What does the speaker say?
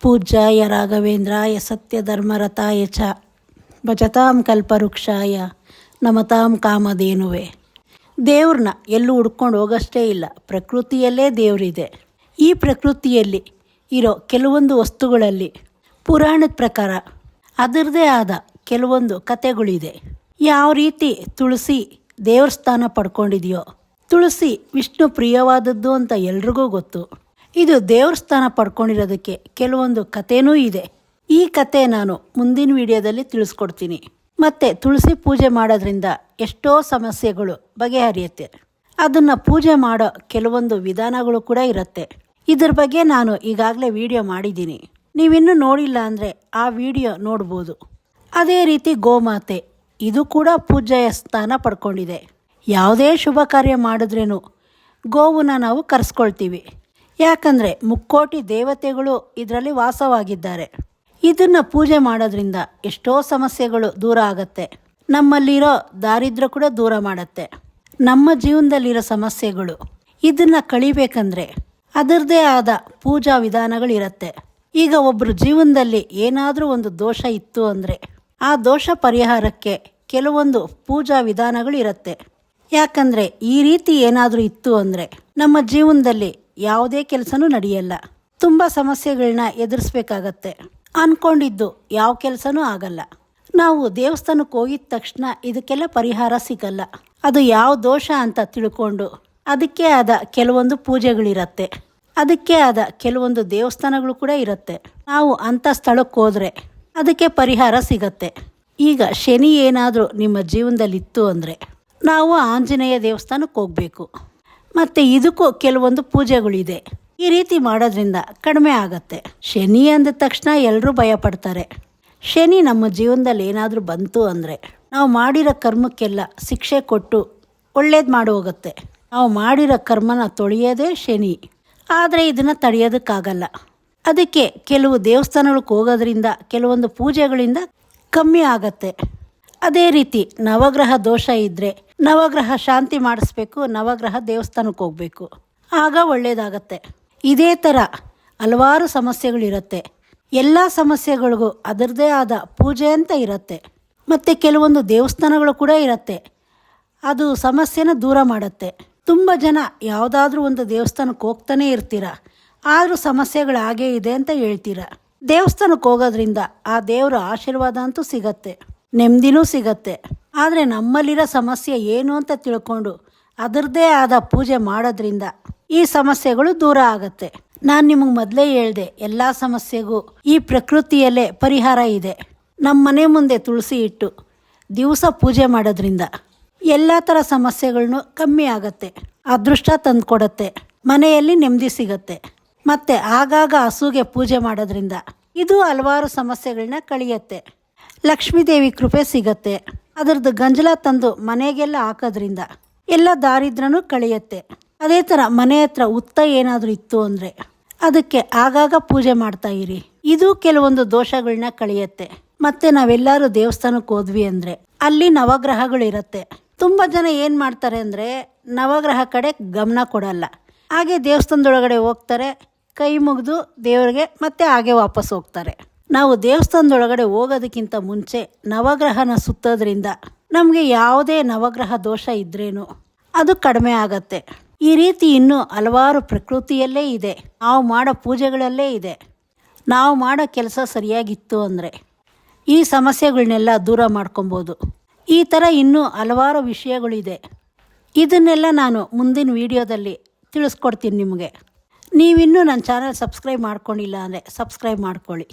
ಪೂಜ್ಯಾಯ ರಾಘವೇಂದ್ರಾಯ ಸತ್ಯಧರ್ಮರತಾಯ ಚ ಭಜತಾಂ ಕಲ್ಪವೃಕ್ಷಾಯ ನಮತಾಂ ಕಾಮಧೇನುವೆ. ದೇವ್ರನ್ನ ಎಲ್ಲೂ ಹುಡ್ಕೊಂಡು ಹೋಗೋಷ್ಟೇ ಇಲ್ಲ, ಪ್ರಕೃತಿಯಲ್ಲೇ ದೇವರಿದೆ. ಈ ಪ್ರಕೃತಿಯಲ್ಲಿ ಇರೋ ಕೆಲವೊಂದು ವಸ್ತುಗಳಲ್ಲಿ ಪುರಾಣದ ಪ್ರಕಾರ ಅದರದೇ ಆದ ಕೆಲವೊಂದು ಕಥೆಗಳಿದೆ. ಯಾವ ರೀತಿ ತುಳಸಿ ದೇವ್ರ ಸ್ಥಾನ ಪಡ್ಕೊಂಡಿದೆಯೋ, ತುಳಸಿ ವಿಷ್ಣು ಪ್ರಿಯವಾದದ್ದು ಅಂತ ಎಲ್ರಿಗೂ ಗೊತ್ತು. ಇದು ದೇವ್ರ ಸ್ಥಾನ ಪಡ್ಕೊಂಡಿರೋದಕ್ಕೆ ಕೆಲವೊಂದು ಕಥೆನೂ ಇದೆ. ಈ ಕತೆ ನಾನು ಮುಂದಿನ ವಿಡಿಯೋದಲ್ಲಿ ತಿಳಿಸ್ಕೊಡ್ತೀನಿ. ಮತ್ತು ತುಳಸಿ ಪೂಜೆ ಮಾಡೋದ್ರಿಂದ ಎಷ್ಟೋ ಸಮಸ್ಯೆಗಳು ಬಗೆಹರಿಯುತ್ತೆ. ಅದನ್ನು ಪೂಜೆ ಮಾಡೋ ಕೆಲವೊಂದು ವಿಧಾನಗಳು ಕೂಡ ಇರುತ್ತೆ. ಇದ್ರ ಬಗ್ಗೆ ನಾನು ಈಗಾಗಲೇ ವಿಡಿಯೋ ಮಾಡಿದ್ದೀನಿ. ನೀವಿನ್ನೂ ನೋಡಿಲ್ಲ ಅಂದರೆ ಆ ವಿಡಿಯೋ ನೋಡ್ಬೋದು. ಅದೇ ರೀತಿ ಗೋಮಾತೆ, ಇದು ಕೂಡ ಪೂಜೆಯ ಸ್ಥಾನ ಪಡ್ಕೊಂಡಿದೆ. ಯಾವುದೇ ಶುಭ ಕಾರ್ಯ ಮಾಡಿದ್ರೇನು ಗೋವನ್ನು ನಾವು ಕರೆಸ್ಕೊಳ್ತೀವಿ. ಯಾಕಂದರೆ ಮುಕ್ಕೋಟಿ ದೇವತೆಗಳು ಇದರಲ್ಲಿ ವಾಸವಾಗಿದ್ದಾರೆ. ಇದನ್ನು ಪೂಜೆ ಮಾಡೋದ್ರಿಂದ ಎಷ್ಟೋ ಸಮಸ್ಯೆಗಳು ದೂರ ಆಗತ್ತೆ. ನಮ್ಮಲ್ಲಿರೋ ದಾರಿದ್ರ್ಯ ಕೂಡ ದೂರ ಮಾಡುತ್ತೆ. ನಮ್ಮ ಜೀವನದಲ್ಲಿರೋ ಸಮಸ್ಯೆಗಳು ಇದನ್ನು ಕಳಿಬೇಕಂದ್ರೆ ಅದರದೇ ಆದ ಪೂಜಾ ವಿಧಾನಗಳಿರುತ್ತೆ. ಈಗ ಒಬ್ಬರ ಜೀವನದಲ್ಲಿ ಏನಾದರೂ ಒಂದು ದೋಷ ಇತ್ತು ಅಂದರೆ ಆ ದೋಷ ಪರಿಹಾರಕ್ಕೆ ಕೆಲವೊಂದು ಪೂಜಾ ವಿಧಾನಗಳಿರುತ್ತೆ. ಯಾಕಂದರೆ ಈ ರೀತಿ ಏನಾದರೂ ಇತ್ತು ಅಂದರೆ ನಮ್ಮ ಜೀವನದಲ್ಲಿ ಯಾವುದೇ ಕೆಲಸನೂ ನಡೆಯಲ್ಲ. ತುಂಬ ಸಮಸ್ಯೆಗಳನ್ನ ಎದುರಿಸ್ಬೇಕಾಗತ್ತೆ. ಅಂದ್ಕೊಂಡಿದ್ದು ಯಾವ ಕೆಲಸನೂ ಆಗಲ್ಲ. ನಾವು ದೇವಸ್ಥಾನಕ್ಕೆ ಹೋಗಿದ ತಕ್ಷಣ ಇದಕ್ಕೆಲ್ಲ ಪರಿಹಾರ ಸಿಗಲ್ಲ. ಅದು ಯಾವ ದೋಷ ಅಂತ ತಿಳ್ಕೊಂಡು ಅದಕ್ಕೆ ಆದ ಕೆಲವೊಂದು ಪೂಜೆಗಳಿರತ್ತೆ. ಅದಕ್ಕೆ ಆದ ಕೆಲವೊಂದು ದೇವಸ್ಥಾನಗಳು ಕೂಡ ಇರುತ್ತೆ. ನಾವು ಅಂಥ ಸ್ಥಳಕ್ಕೆ ಹೋದರೆ ಅದಕ್ಕೆ ಪರಿಹಾರ ಸಿಗತ್ತೆ. ಈಗ ಶನಿ ಏನಾದರೂ ನಿಮ್ಮ ಜೀವನದಲ್ಲಿತ್ತು ಅಂದರೆ ನಾವು ಆಂಜನೇಯ ದೇವಸ್ಥಾನಕ್ಕೆ ಹೋಗಬೇಕು. ಮತ್ತು ಇದಕ್ಕೂ ಕೆಲವೊಂದು ಪೂಜೆಗಳಿದೆ. ಈ ರೀತಿ ಮಾಡೋದ್ರಿಂದ ಕಡಿಮೆ ಆಗತ್ತೆ. ಶನಿ ಅಂದ ತಕ್ಷಣ ಎಲ್ಲರೂ ಭಯಪಡ್ತಾರೆ. ಶನಿ ನಮ್ಮ ಜೀವನದಲ್ಲಿ ಏನಾದರೂ ಬಂತು ಅಂದರೆ ನಾವು ಮಾಡಿರೋ ಕರ್ಮಕ್ಕೆಲ್ಲ ಶಿಕ್ಷೆ ಕೊಟ್ಟು ಒಳ್ಳೇದು ಮಾಡಿ ಹೋಗುತ್ತೆ. ನಾವು ಮಾಡಿರೋ ಕರ್ಮನ ತೊಳೆಯೋದೇ ಶನಿ. ಆದರೆ ಇದನ್ನು ತಡೆಯೋದಕ್ಕಾಗಲ್ಲ. ಅದಕ್ಕೆ ಕೆಲವು ದೇವಸ್ಥಾನಗಳಿಗೆ ಹೋಗೋದ್ರಿಂದ ಕೆಲವೊಂದು ಪೂಜೆಗಳಿಂದ ಕಮ್ಮಿ ಆಗತ್ತೆ. ಅದೇ ರೀತಿ ನವಗ್ರಹ ದೋಷ ಇದ್ದರೆ ನವಗ್ರಹ ಶಾಂತಿ ಮಾಡಿಸ್ಬೇಕು, ನವಗ್ರಹ ದೇವಸ್ಥಾನಕ್ಕೆ ಹೋಗಬೇಕು, ಆಗ ಒಳ್ಳೆಯದಾಗತ್ತೆ. ಇದೇ ಥರ ಹಲವಾರು ಸಮಸ್ಯೆಗಳಿರುತ್ತೆ. ಎಲ್ಲ ಸಮಸ್ಯೆಗಳಿಗೂ ಅದರದೇ ಆದ ಪೂಜೆ ಅಂತ ಇರುತ್ತೆ. ಮತ್ತು ಕೆಲವೊಂದು ದೇವಸ್ಥಾನಗಳು ಕೂಡ ಇರುತ್ತೆ. ಅದು ಸಮಸ್ಯೆನ ದೂರ ಮಾಡುತ್ತೆ. ತುಂಬ ಜನ ಯಾವುದಾದ್ರೂ ಒಂದು ದೇವಸ್ಥಾನಕ್ಕೆ ಹೋಗ್ತಾನೆ ಇರ್ತೀರ, ಆದರೂ ಸಮಸ್ಯೆಗಳು ಹಾಗೇ ಇದೆ ಅಂತ ಹೇಳ್ತೀರ. ದೇವಸ್ಥಾನಕ್ಕೆ ಹೋಗೋದ್ರಿಂದ ಆ ದೇವರ ಆಶೀರ್ವಾದ ಅಂತೂ ಸಿಗತ್ತೆ, ನೆಮ್ಮದಿನೂ ಸಿಗತ್ತೆ. ಆದರೆ ನಮ್ಮಲ್ಲಿರೋ ಸಮಸ್ಯೆ ಏನು ಅಂತ ತಿಳ್ಕೊಂಡು ಅದರದೇ ಆದ ಪೂಜೆ ಮಾಡೋದ್ರಿಂದ ಈ ಸಮಸ್ಯೆಗಳು ದೂರ ಆಗತ್ತೆ. ನಾನು ನಿಮಗೆ ಮೊದಲೇ ಹೇಳಿದೆ, ಎಲ್ಲ ಸಮಸ್ಯೆಗೂ ಈ ಪ್ರಕೃತಿಯಲ್ಲೇ ಪರಿಹಾರ ಇದೆ. ನಮ್ಮ ಮನೆ ಮುಂದೆ ತುಳಸಿ ಇಟ್ಟು ದಿವಸ ಪೂಜೆ ಮಾಡೋದ್ರಿಂದ ಎಲ್ಲ ಥರ ಸಮಸ್ಯೆಗಳನ್ನು ಕಮ್ಮಿ ಆಗತ್ತೆ. ಅದೃಷ್ಟ ತಂದುಕೊಡತ್ತೆ, ಮನೆಯಲ್ಲಿ ನೆಮ್ಮದಿ ಸಿಗತ್ತೆ. ಮತ್ತು ಆಗಾಗ ಹಸುಗೆ ಪೂಜೆ ಮಾಡೋದ್ರಿಂದ ಇದು ಹಲವಾರು ಸಮಸ್ಯೆಗಳನ್ನ ಕಳೆಯುತ್ತೆ. ಲಕ್ಷ್ಮೀದೇವಿ ಕೃಪೆ ಸಿಗತ್ತೆ. ಅದರದ್ದು ಗಂಜಲ ತಂದು ಮನೆಗೆಲ್ಲ ಹಾಕೋದ್ರಿಂದ ಎಲ್ಲ ದಾರಿದ್ರ್ಯನೂ ಕಳೆಯುತ್ತೆ. ಅದೇ ಥರ ಮನೆ ಹತ್ರ ಹುತ್ತ ಏನಾದರೂ ಇತ್ತು ಅಂದರೆ ಅದಕ್ಕೆ ಆಗಾಗ ಪೂಜೆ ಮಾಡ್ತಾ ಇರಿ. ಇದು ಕೆಲವೊಂದು ದೋಷಗಳನ್ನ ಕಳೆಯುತ್ತೆ. ಮತ್ತು ನಾವೆಲ್ಲರೂ ದೇವಸ್ಥಾನಕ್ಕೆ ಹೋದ್ವಿ ಅಂದರೆ ಅಲ್ಲಿ ನವಗ್ರಹಗಳಿರುತ್ತೆ. ತುಂಬ ಜನ ಏನು ಮಾಡ್ತಾರೆ ಅಂದರೆ ನವಗ್ರಹ ಕಡೆ ಗಮನ ಕೊಡಲ್ಲ. ಹಾಗೆ ದೇವಸ್ಥಾನದೊಳಗಡೆ ಹೋಗ್ತಾರೆ, ಕೈ ಮುಗಿದು ದೇವರಿಗೆ ಮತ್ತೆ ಹಾಗೆ ವಾಪಸ್ ಹೋಗ್ತಾರೆ. ನಾವು ದೇವಸ್ಥಾನದೊಳಗಡೆ ಹೋಗೋದಕ್ಕಿಂತ ಮುಂಚೆ ನವಗ್ರಹನ ಸುತ್ತೋದ್ರಿಂದ ನಮಗೆ ಯಾವುದೇ ನವಗ್ರಹ ದೋಷ ಇದ್ರೇನು ಅದು ಕಡಿಮೆ ಆಗತ್ತೆ. ಈ ರೀತಿ ಇನ್ನೂ ಹಲವಾರು ಪ್ರಕೃತಿಯಲ್ಲೇ ಇದೆ. ನಾವು ಮಾಡೋ ಪೂಜೆಗಳಲ್ಲೇ ಇದೆ. ನಾವು ಮಾಡೋ ಕೆಲಸ ಸರಿಯಾಗಿತ್ತು ಅಂದರೆ ಈ ಸಮಸ್ಯೆಗಳನ್ನೆಲ್ಲ ದೂರ ಮಾಡ್ಕೊಬೋದು. ಈ ಥರ ಇನ್ನೂ ಹಲವಾರು ವಿಷಯಗಳಿದೆ. ಇದನ್ನೆಲ್ಲ ನಾನು ಮುಂದಿನ ವಿಡಿಯೋದಲ್ಲಿ ತಿಳಿಸ್ಕೊಡ್ತೀನಿ ನಿಮಗೆ. ನೀವಿನ್ನೂ ನನ್ನ ಚಾನಲ್ ಸಬ್ಸ್ಕ್ರೈಬ್ ಮಾಡ್ಕೊಂಡಿಲ್ಲ ಅಂದರೆ ಸಬ್ಸ್ಕ್ರೈಬ್ ಮಾಡ್ಕೊಳ್ಳಿ.